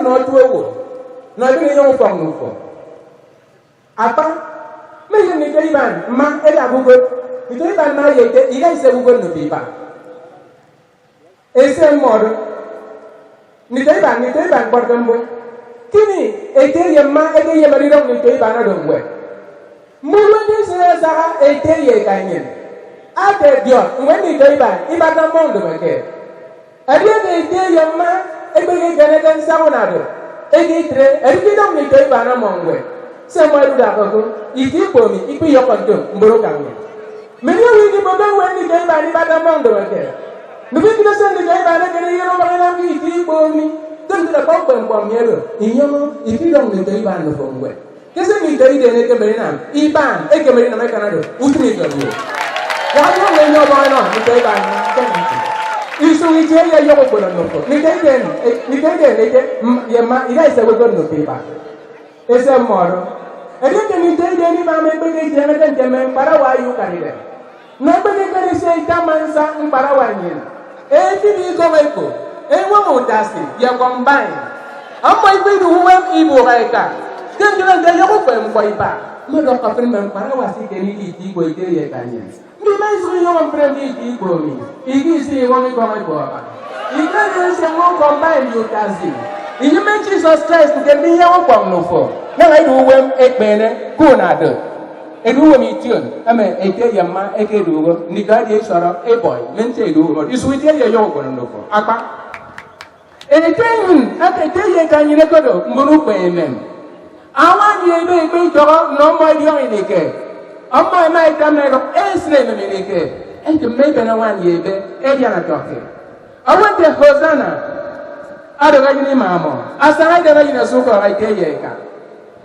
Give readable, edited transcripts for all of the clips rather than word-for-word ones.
no tuwo no bi yo fo no fo apa me ye ni dai ban ma e la bugo ni dai ban na ye te ira ise bugo no bi ba ese modo ni dai ban por gambo kini e te ye ma e ye mari ro ni dai ban na do ngwe mo lo ni se sa e te ye kanyen ade dio ngwe ni dai ban i ba ga mondo me ke ade e te ye ma e be ge gane gan sa wona do e gi tre e gi do ni dai ban na mongwe se mo ru da ko iti ko mi ipi yo ko do mboro kanyen me ni wi ni bo ga ngwe ni dai ban i ba ga mondo me ke nubi kita sendiri kaya mana kena yang orang yang iti bomi, dan tidak kau perempuan melo, inyo iti dong ni kaya mana fongwe. Kesa ni kaya dia ni kembali nam, iban, kembali nama ikan ada, utri kerja. Yang tu orang yang orang yang ni kaya mana, kan itu. Isu itu ya yang aku pernah nampak. Ni kaya ya mak, ida isa aku pernah nampak. Esa moro. Ada yang ni kaya ni mama pergi jalan kan jaman para wayu kari. Nampak ni kaya saya taman sang para wayu. Bibi ko mai ko wo mo dasi ya combine amma ibi du wem ibo raika den jula de yo ko em ko iba mo do ka prem para wasi ke ni ti ko ite ye kanya mi mai so yo mo prem ti ko mi igi si wo mi ko mai ko ba ika de se mo combine you dasi in me Jesus Christ ke ni ya wo ko no fo na ai du wem e bene ko na de edu wemi tion ame ete yamma eke dugo ni gadi soro e boy mente dugo isu ite ye yo gono ndoko apa ete yin ate ye kanyine kodo mburu pe men awan ye be joro no mo dio inike amma ma itamne ro esre me inike ente me be na wan ye be e dia na toke awan te hosana ado gani mamo asara de gani na suko ai te ye ka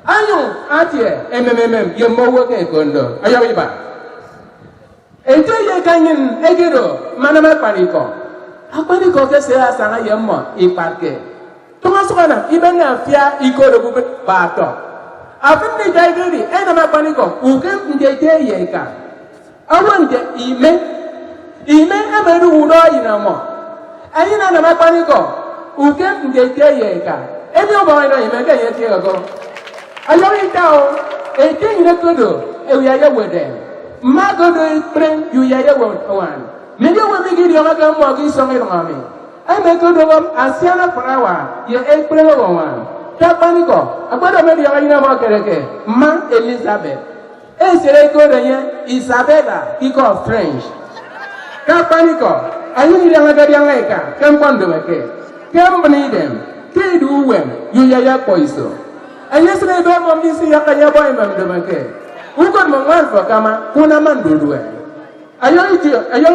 ayo atie ye mowo ke kondo ayo iba ente ye kanyin egero manama paniko apaniko ke se asanga ye mo ipake to masukana ibenya afia ikoro bu bato afin ni daigeri ena ma paniko uke ngeje ye ka awonje ime ameru uro ina mo ayina na ma paniko uke ngeje ye ka emi obo ina ime ke ye tie go ayo itao ete ina kodo e wi aya wede magodo pren yu ya wan me de we migi dio ga mo gi so ngi ngami ai me kodo wam asiana prawa ye e pren wo wan ta paniko agbado me dio ga ina mo kereke ma Elizabeth e sere kodo ye Isabella iko French ta paniko ayi ni dio ga dia ngeka kem pondo meke kem bni dem ke du wem yu ya poiso ayes na ibe mo misi ya kanya boy mam de make ukon mo ngal fa kama kuna man dudwe ayo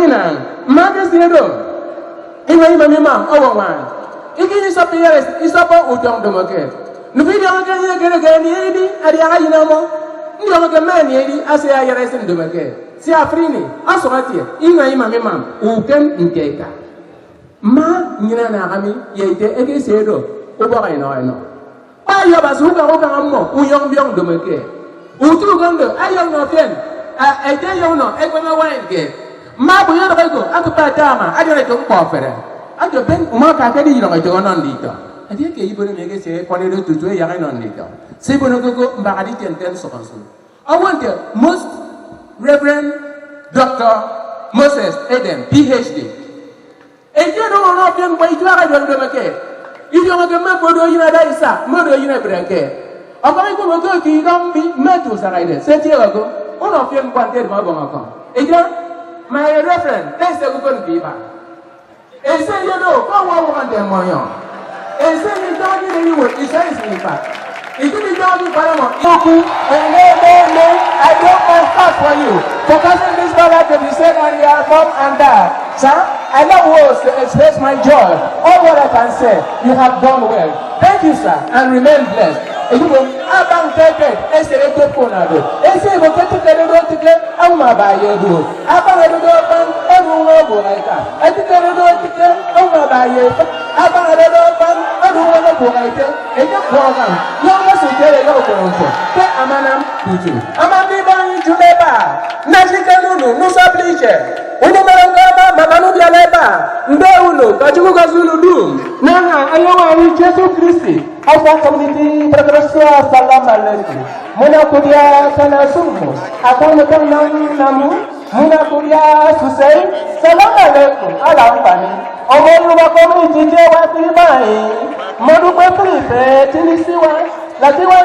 ina ma ke sino iwa ima mi mam awo wan iki ni so piyes isopo udong de make nu video nga ni gere ni edi ari aga ina mo ndio nga man ni edi ase ya yare sin de make si afrini asogati inga ima mi mam ukem nkeka ma nyina na gami yete eke sedo oba ino ayo basuka ko kan mo uyong biong do meke utu gondo ayo no fen ete yo no e kwema wange ma bu yo ko akupa tama adere to ko fere ajo ben uma ka ka di no to non dito ade ke ibone mege se ko ne to to ya non dito se bono ko mba adi ten so so I want the most Reverend Dr. Moses Eden PhD e je no no fen ko itu aga do meke iyo nga ma bodo yina da isa modo yina breke akon ko go ki dom bi metu saraide se ti go ono fiem kwante ma bo ngako eja my reference tese go kon bi ba e se yo do ko wa wa de moyo e se ni do ni wo isa is ni ba e ti ni do ni para mo oku no I don't want start for you because in this ballad to be said on the album and that sir I love words to express my joy. All what I can say, you have done well. Thank you, sir, and remain blessed. Abang tete, ese ete konado. Ese bokete kedo tike, amma baye do. Abang edo ban, edu ngobo laika. Ete kedo tike, amma baye. Abang edo ban, edu ngobo laika. Ete program. Yo maso tere yo kononfo. Te amanam tutu. Amami ban juleba. Najika nunu, nusa bliche. unu malangaba mamanu bialeba mbeuno kachukuka zulu dum Nanga ayawari Yesu Kristi. Asa community progresya salam alaikum. Muna kudia kana sumu. Aku nekang namu. Muna kudia susai. Salam alaikum. Alam pani. Omolu wa community jewa tibai. Modu kwa tripe tinisiwa. Latiwa